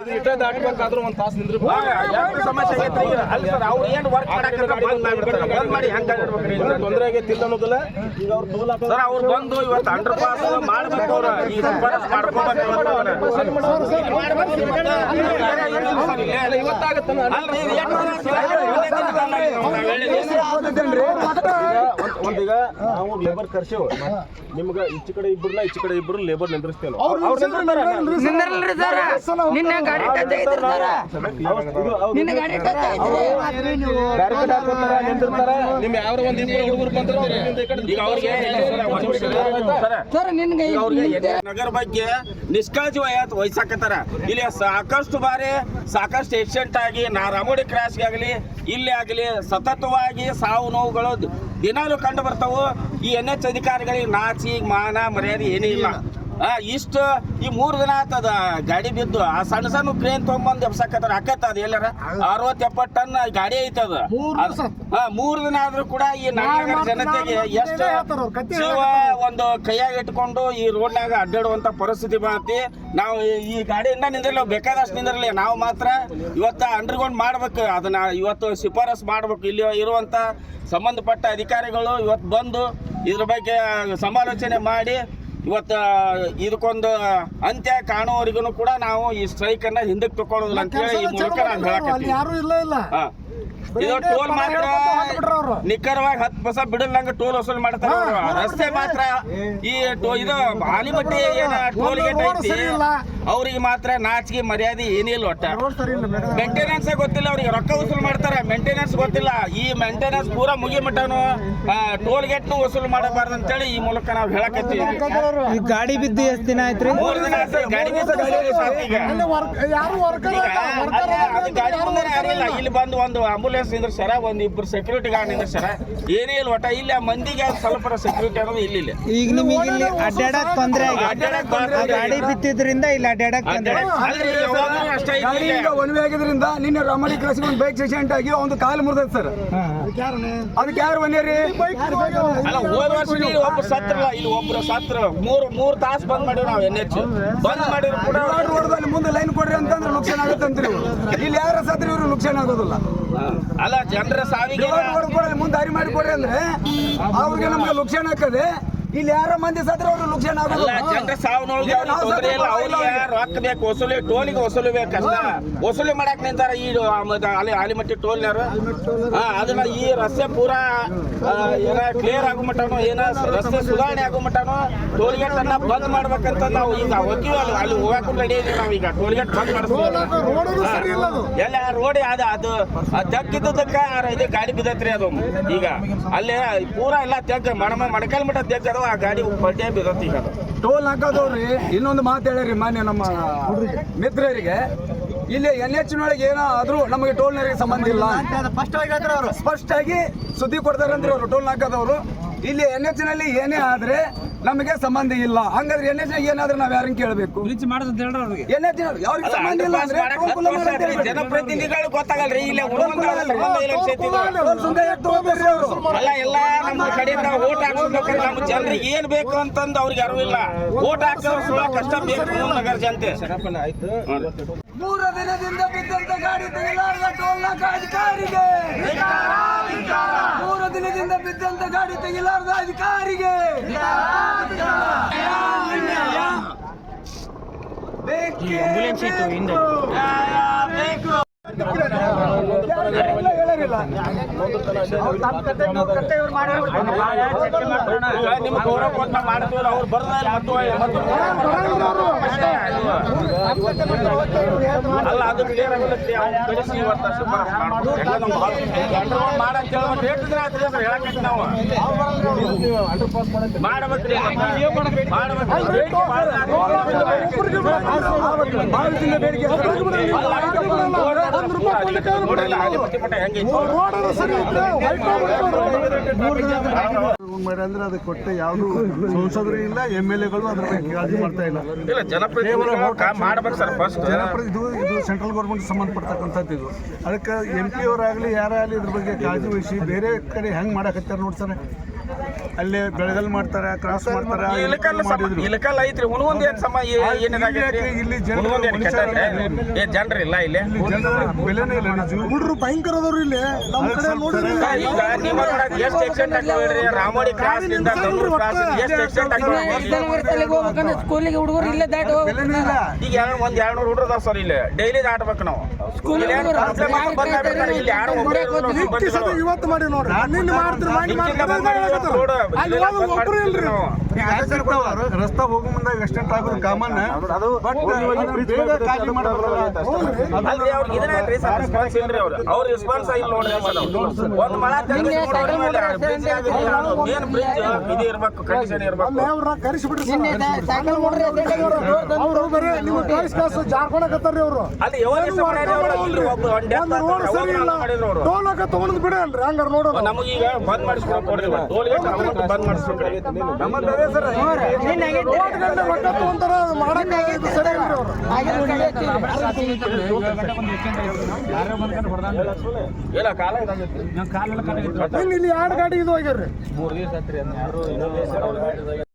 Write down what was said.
ಇಟ್ಟೆ ದಾಟಬೇಕಾದ್ರೂ ಒಂದು ತಾಸು ನಿಂದ್ರಬೇಕು. ಸಮಸ್ಯೆ ಐತ್ರಿ. ಅಲ್ಲ ಸರ್, ಅವ್ರು ಏನು ವರ್ಕ್ ಮಾಡಕ್ಕೆ ಬಂದ್ ಮಾಡಿ ಹೆಂಗ್ ತೊಂದರೆ ಆಗೈತಿಲ್ಲ ಅನ್ನೋದಿಲ್ಲ. ಈಗ ಅವ್ರು ಟೋಲ್ ಹಾಕೋದು ಸರ್, ಅವ್ರು ಬಂದು ಇವತ್ತು ಅಂಡರ್ ಪಾಸ್ ಮಾಡ್ಬೇಕು. ಅವ್ರು ಈ ಶಿಫಾರಸ್ ಮಾಡ್ಕೋಬೇಕು. ಒಂದೀಗ ನಾವು ಲೇಬರ್ ಕರ್ಸೇವು, ನಿಮ್ಗೆ ಈಚೆ ಕಡೆ ಇಬ್ಬರನ್ನ ಈಚೆ ಕಡೆ ಇಬ್ಬರು ಲೇಬರ್ ನಿಂದ್ರಿಸ್ತೇವೆ. ನಿನ್ನೆ ಗಾಡಿ ನಿಮ್ ಯಾವ ಒಂದ್ ಇಬ್ಬರು ಹುಡುಗರು ಬಂದ್ರೆ ಈಗ ಅವ್ರಿಗೆ ನಗರ ಬಗ್ಗೆ ನಿಷ್ಕಾಳಜಿ ವಹಿಸಾಕತ್ತಾರ. ಇಲ್ಲಿ ಸಾಕಷ್ಟು ಬಾರಿ ಸಾಕಷ್ಟು ಆಕ್ಸಿಡೆಂಟ್ ಆಗಿ ರಾಮೋಡಿ ಕ್ರಾಶ್ ಆಗಲಿ ಇಲ್ಲಿ ಆಗಲಿ ಸತತವಾಗಿ ಸಾವು ನೋವುಗಳು ದಿನಾಲೂ ಕಂಡು ಬರ್ತಾವು. ಈ NH ಅಧಿಕಾರಿಗಳಿಗೆ ನಾಚಿ ಮಾನ ಮರ್ಯಾದೆ ಏನೂ ಇಲ್ಲ. ಇಷ್ಟು ಈ 3 ದಿನ ಆತದ ಗಾಡಿ ಬಿದ್ದು ಆ ಸಣ್ಣ ಸಣ್ಣ ಕ್ರೇನ್ ತೊಗೊಂಬಂದು ಎಬ್ಸಕತ್ತಾರ. ಅಕ್ಕತ್ತದ ಎಲ್ಲಾರ 60-70 ಟನ್ ಗಾಡಿ ಐತದ. 3 ದಿನ ಆದ್ರೂ ಕೂಡ ಈ ನಗರ ಜನತೆಗೆ ಎಷ್ಟು ಜೀವ ಒಂದು ಕೈಯಾಗ ಇಟ್ಕೊಂಡು ಈ ರೋಡ್ನಾಗ ಅಡ್ಡಾಡುವಂತ ಪರಿಸ್ಥಿತಿ ಬಂತಿ. ನಾವು ಈ ಗಾಡಿಯಿಂದ ನಿಂದಿರಲ್ಲ, ಬೇಕಾದಷ್ಟು ನಿಂದಿರಲಿ. ನಾವು ಮಾತ್ರ ಇವತ್ತು ಅಂಡರ್ಗ್ರೌಂಡ್ ಮಾಡ್ಬೇಕು. ಅದನ್ನ ಇವತ್ತು ಶಿಫಾರಸ್ ಮಾಡ್ಬೇಕು. ಇಲ್ಲಿ ಇರುವಂತ ಸಂಬಂಧಪಟ್ಟ ಅಧಿಕಾರಿಗಳು ಇವತ್ತು ಬಂದು ಇದ್ರ ಬಗ್ಗೆ ಸಮಾಲೋಚನೆ ಮಾಡಿ ಇವತ್ತು ಇದಕ್ಕೊಂದು ಅಂತ್ಯ ಕಾಣುವವರೆಗೂ ಕೂಡ ನಾವು ಈ ಸ್ಟ್ರೈಕ್ ಅನ್ನ ಹಿಂದಕ್ಕೆ ತಕೊಳ್ಳೋದಿಲ್ಲ ಅಂತ ಹೇಳಿ ಈ ಮೂಲಕ ನಾನು ಹೇಳಕತ್ತೀನಿ. ಇದು ಟೋಲ್ ಮಾತ್ರ ನಿಖರವಾಗಿ 10% ಬಿಡಲ್ಲಂಗ ಟೋಲ್ ವಸೂಲ್ ಮಾಡ್ತಾರೆ. ರಸ್ತೆ ಮಾತ್ರ ಈ ಇದು ಆಲಿಮಟ್ಟಿ ಏನ ಟೋಲ್ ಗೇಟ್ ಐತಿ, ಅವ್ರಿಗೆ ಮಾತ್ರ ನಾಚಿಕೆ ಮರ್ಯಾದೆ ಏನಿಲ್ಲ. ಒಟ್ಟ ಮೇಂಟೆನೆನ್ಸ್ ಗೊತ್ತಿಲ್ಲ ಅವ್ರಿಗೆ. ರೊಕ್ಕ ವಸೂಲ್ ಮಾಡ್ತಾರೆ, ಮೇಂಟೆನೆನ್ಸ್ ಗೊತ್ತಿಲ್ಲ. ಈ ಮೇಂಟೆನೆನ್ಸ್ ಪೂರಾ ಮುಗಿ ಮಟ್ಟನು ಟೋಲ್ ಗೇಟ್ ವಸೂಲ್ ಮಾಡಬಾರ್ದು ಅಂತೇಳಿ ಈ ಮೂಲಕ ನಾವು ಹೇಳಕತ್ತೀವಿ. ಈ ಗಾಡಿ ಬಿದ್ದು ಎಷ್ಟು ದಿನ ಆಯ್ತ್ರಿ? 3 ದಿನ ಆಯ್ತು ಗಾಡಿ ಬಿದ್ದು. ಗಾಡಿ ಮುಂದೆ ಯಾರಿಲ್ಲ. ಇಲ್ಲಿ ಬಂದು ಒಂದು ಆಂಬುಲೆನ್ಸ್ ನಿಂದ್ರಸ್ಯಾರ, ಒಂದ್ ಇಬ್ರು ಸೆಕ್ಯೂರಿಟಿ ಗಾರ್ಡ್ ನಿಂದ್ರಸ್ಯಾರ. ಏನೇ ಇಲ್ಲ. ಒಟ್ಟ ಇಲ್ಲಿ ಆ ಮಂದಿಗೆ ಸ್ವಲ್ಪ ಸೆಕ್ಯೂರಿಟಿ ಅನ್ನೋದು ಇಲ್ಲಿ. ಈಗ ನಿಮಗೆ ಇಲ್ಲಿ ಅಡ್ಡಾಡಕ್ ತೊಂದ್ರೆ ಗಾಡಿ ಬಿತ್ತಿದ್ರಿಂದ ಇಲ್ಲಿ ಅಡ್ಡಾಡಕ್ ಒನ್ ಆಗಿದ್ರಿಂದ ನಿನ್ನೆ ರಾಮಡಿ ಕ್ರಾಸ್ ಒಂದು ಬೈಕ್ ಆಕ್ಸಿಡೆಂಟ್ ಆಗಿ ಒಂದು ಕಾಲು ಮುರಿದ ಸರ್. ಅದಕ್ಕೆ ಯಾರು ಒನ್ನೇರಿ? ಅಲ್ಲ, ಹೋದ ವರ್ಷ ಒಬ್ರು ಸತ್ರಲ್ಲ, ಇಲ್ಲಿ ಒಬ್ರು ಸತ್ರ. 3 ತಾಸು ಬಂದ್ ಮಾಡಿವಿ ನಾವು. NH ಬಂದ್ ಮಾಡಿದ್ರು ಕೂಡ ರೋಡ್ದಲ್ಲಿ ಮುಂದೆ ಲೈನ್ ಕೊಡ್ರಿ ಅಂತಂದ್ರೆ ನುಕ್ಸಾನ್ ಆಗುತ್ತೆ ಅಂತೀರಿ. ಇಲ್ಲಿ ಯಾರ ಸತ್ರ ಇವ್ರು ನುಕ್ಸಾನ್ ಆಗೋದಿಲ್ಲ. ಅಲ್ಲ, ಜನರ ಸಾವಿಗೆ ಮುಂದೆ ದಾರಿ ಮಾಡಿ ಕೊಡ್ರಿ ಅಂದ್ರೆ ಅವ್ರಿಗೆ ನಮ್ಗೆ ನುಕ್ಸಾನ್ ಆಗ್ತದೆ. ಇಲ್ಲಿ ಯಾರ ಮಂದಿ ಸತ್ರ ಅವ್ರು ನುಕ್ಸಾನ್ ಆಗೋದಿಲ್ಲ. ಜನರ ಸಾವು ನೋಡಿದ್ರೆ ತೊಂದರೆ ಇಲ್ಲ. ಅವ್ರಿಗೆ ರೊಕ್ಕ ಬೇಕು, ವಸೂಲಿ ಟೋಲಿಗೆ ವಸೂಲಿ ಬೇಕಷ್ಟ. ವಸೂಲಿ ಮಾಡಕ್ ನಿಂತಾರ ಈ ಆಲಿಮಟ್ಟಿ ಟೋಲ್ನವರು. ಅದನ್ನ ಈ ರಸ್ತೆ ಪೂರಾ ಏನ ಕ್ಲಿಯರ್ ಆಗೋ ಮಟ್ಟನು, ಏನ ರಸ್ತೆ ಸುಧಾರಣೆ ಆಗೋ ಮಟ್ಟನು ಟೋಲ್ ಗೇಟ್ ಅನ್ನ ಬಂದ್ ಮಾಡ್ಬೇಕಂತ ನಾವು ಈಗ ಹೋಗಿವಿ. ಅಲ್ಲಿ ಹೋಗಕ್ಕೂ ರೆಡಿ ಇದೀವಿ ನಾವು. ಈಗ ಟೋಲ್ ಗೇಟ್ ಬಂದ್ ಮಾಡಿಸ್ತೀವಿ. ಎಲ್ಲ ರೋಡ್ ಅದು ತೆಗ್ಗಿದ್ದಕ್ಕ ಇದು ಗಾಡಿ ಬಿದ್ದತ್ರಿ. ಅದು ಈಗ ಅಲ್ಲೇ ಪೂರಾ ಎಲ್ಲ ತೆಗ್ಗ ಮಡಕಲ್ ಮಟ್ಟ ತೆಗ್ಗದ ಆ ಗಾಡಿ ಪಲ್ಟೆ ಬಿದ್ದತಿ. ಈಗ ಟೋಲ್ ಹಾಕೋದವ್ರಿ ಇನ್ನೊಂದು ಮಾತು ಹೇಳಿರಿ ಮಾನ್ಯ ನಮ್ಮ ಮಿತ್ರರಿಗೆ. ಇಲ್ಲಿ NH ನೊಳಗೆ ಏನೋ ಆದ್ರೂ ನಮಗೆ ಟೋಲ್ನರಿಗೆ ಸಂಬಂಧ ಇಲ್ಲ ಸ್ಪಷ್ಟವಾಗಿ ಸುದ್ದಿ ಕೊಡ್ತಾರಂದ್ರೆ ಅವರು ಟೋಲ್ ಹಾಕೋದವರು. ಇಲ್ಲಿ NH ನಲ್ಲಿ ಏನೇ ಆದ್ರೆ ನಮಗೆ ಸಂಬಂಧ ಇಲ್ಲ. ಹಂಗಾದ್ರೆ NH ಏನಾದ್ರೆ ನಾವ್ ಯಾರನ್ನ ಕೇಳಬೇಕು? NH ಅವ್ರಿಗೆ ಸಂಬಂಧ ಇಲ್ಲ ಅಂದ್ರೆ ಜನಪ್ರತಿನಿಧಿಗಳು ಗೊತ್ತಾಗಲ್ರಿ. ಇಲ್ಲಿ ಅಲ್ಲ, ಎಲ್ಲ ನಮ್ಮ ಕಡೆಯಿಂದ ಓಟ್ ಹಾಕ್ಸ್ಬೇಕಂದ್ರೆ ನಮ್ಮ ಜನರಿಗೆ ಏನ್ ಬೇಕು ಅಂತಂದು ಅವ್ರಿಗೆ ಅರಿವಿಲ್ಲ. ಓಟ್ ಹಾಕೋದ್ರ ಕಷ್ಟ ಬೇಕು ನಗರ ಜನತೆ. ಆಯ್ತು. 3 ದಿನದಿಂದ ಬಿದ್ದಂತ ಗಾಡಿ ತೆಗಿಲಾರ್ದ ಟೋಲ್ ನಾಕಾ ಅಧಿಕಾರಿಗೆ 3 ದಿನದಿಂದ ಬಿದ್ದಂತ ಗಾಡಿ ತೆಗಿಲಾರ್ದ ಅಧಿಕಾರಿಗೆ ನಿಮ್ಮ ಗೌರವ ಕೊಟ್ಟು ಮಾಡ್ತೀವಿ. ಅವ್ರು ಬರ್ದ ಅಲ್ಲ, ಅದು ಕ್ಲಿಯರ್ ಆಗುತ್ತೆ. ಕಳಿಸಿ ಇವತ್ತು ಮಾಡಂತ ಹೇಳ್ಬಿಟ್ಟು ಹೇಳಕ್ಕೆ ನಾವು ಮಾಡ್ಬೇಕ್ರಿ. ಅಂದ್ರೆ ಅದಕ್ಕೆ ಕೊಟ್ಟ ಯಾವುದು ಸಂಸದರು ಇಲ್ಲ, MLAಗಳು ಅದ್ರ ಬಗ್ಗೆ ಕಾಳಜಿ ಮಾಡ್ತಾ ಇಲ್ಲ. ಇದು ಸೆಂಟ್ರಲ್ ಗೌರ್ಮೆಂಟ್ ಸಂಬಂಧಪಡ್ತಕ್ಕಂಥದ್ದು. ಇದು ಅದಕ್ಕೆ MP ಅವರಾಗಲಿ ಯಾರಾಗಲಿ ಇದ್ರ ಬಗ್ಗೆ ಕಾಳಜಿ ವಹಿಸಿ ಬೇರೆ ಕಡೆ ಹೆಂಗೆ ಮಾಡಕತ್ತಾರೆ ನೋಡಿ ಸರ್. ಅಲ್ಲಿ ಬೆಳೆಗಲ್ ಮಾಡ್ತಾರೆ, ಕ್ರಾಸ್ ಮಾಡ್ತಾರೆ, ಇಲಕಲ್ ಐತ್ರಿ ಹುಣಗುಂದ ಏನ್ ಸಮ ಏನೇನಾಗೈತ್ರಿ ಇಲ್ಲಿ ಜನ ಹುಣಗುಂದ ಏನ್ ಕೆಟ್ಟೈತೆ ಏ ಜನರಿಲ್ಲ ಇಲ್ಲಿ ಬೆಲೆನೇ ಇಲ್ಲ ನಿಜ. ಹುಡುಗರು ಭಯಂಕರ ಅದಾವ್ರಿ ಇಲ್ಲಿ ನಮ್ಮ ಕಡೆ ನೋಡಿದ್ರಿ ಈಗ ನಿಮ್ಮ ನೋಡಕ್ ಎಷ್ಟು ಎಕ್ಸಿಡೆಂಟ್ ಆಗ್ತಾವ್ರಿ ರಾಮೋಡಿ ಕ್ರಾಸ್ ಇಂದ ಗಂಗೂರ್ ಕ್ರಾಸ್ ಎಷ್ಟು ಎಕ್ಸಿಡೆಂಟ್ ಆಗ್ತಾವ ಸ್ಕೂಲಿಗೆ ಹುಡುಗರು ಇಲ್ಲೇ ದಾಟಿ ಬೆಲೆನೇ ಇಲ್ಲ. ಈಗ ಒಂದ್ 200 ಹುಡುಗರು ಅದಾವ ಸರ್ ಇಲ್ಲಿ ಡೈಲಿ ದಾಟ್ಬೇಕು ನಾವು ಇಲ್ಲಿ ಯಾರು ಒಬ್ಬರೇ ಇವತ್ತು ಮಾಡಿ ನೋಡ್ರಿ ನಿನ್ನೆ ಮಾಡ್ತೀರಿ ಒಬ್ರು ಇಲ್ರಿ ರಸ್ತೆ ಹೋಗೋ ಮುಂದಾಗ ಎಕ್ಸಿಡೆಂಟ್ ಆಗೋದು ಕಾಮನ್. ಬಟ್ ಬೇಗ ಖಾಲಿ ಮಾಡೋದು ಅಲ್ರಿ ಅವ್ರಿಗೆ ಇದನ್ನೇ ಸರ್ ರೆಸ್ಪಾನ್ಸ್ ಇಲ್ರಿ ಅವ್ರ ರೆಸ್ಪಾನ್ಸ್ ಇಲ್ಲ ನೋಡ್ರಿ ಒಂದ್ ಮಳ ಏನ್ ಬ್ರಿಡ್ಜ್ ಇದು ಇರ್ಬೇಕು ಕಂಡೀಷನ್ ಇರ್ಬೇಕು ಕರಿಸಿಬಿಡ್ರಿ ಅವ್ರು ಬರೀ ನಿಮ್ಮ ಟಾಯ್ಸ್ ಕ್ಲಾಸ್ ಜಾರ್ಕೊಳಕತ್ತಾರ್ರಿ ಅವರು ಅಲ್ಲಿ ಟೋಲಕ ತಗೊಂಡ್ ಬಿಡಲ್ರಿ ಹಂಗಾರ ನೋಡೋದು ನಮಗೀಗ ಬಂದ್ ಮಾಡಿಸ್ಕೊಡಕ್ ಕೊಡ್ರಿ ಟೋಲ್ ಗೇಟ್ ಅಮೌಂಟ್ ಬಂದ್ ಮಾಡಿಸ್ಬೇಕ್ರಿ ರೊಕ್ಕ ತಗೊಂತಾರ ಮಾಡಕ್ ಸರಿ ಇಲ್ರಿ ಅವ್ರು ಇಲ್ಲ ಕಾಲ ಇದಾಗೈತಿ ಇಲ್ಲಿ 2 ಗಾಡಿ ಇದು ಹೋಗ್ಯಾರ್ರಿ 3 ದಿವಸ ಆತ್ರಿ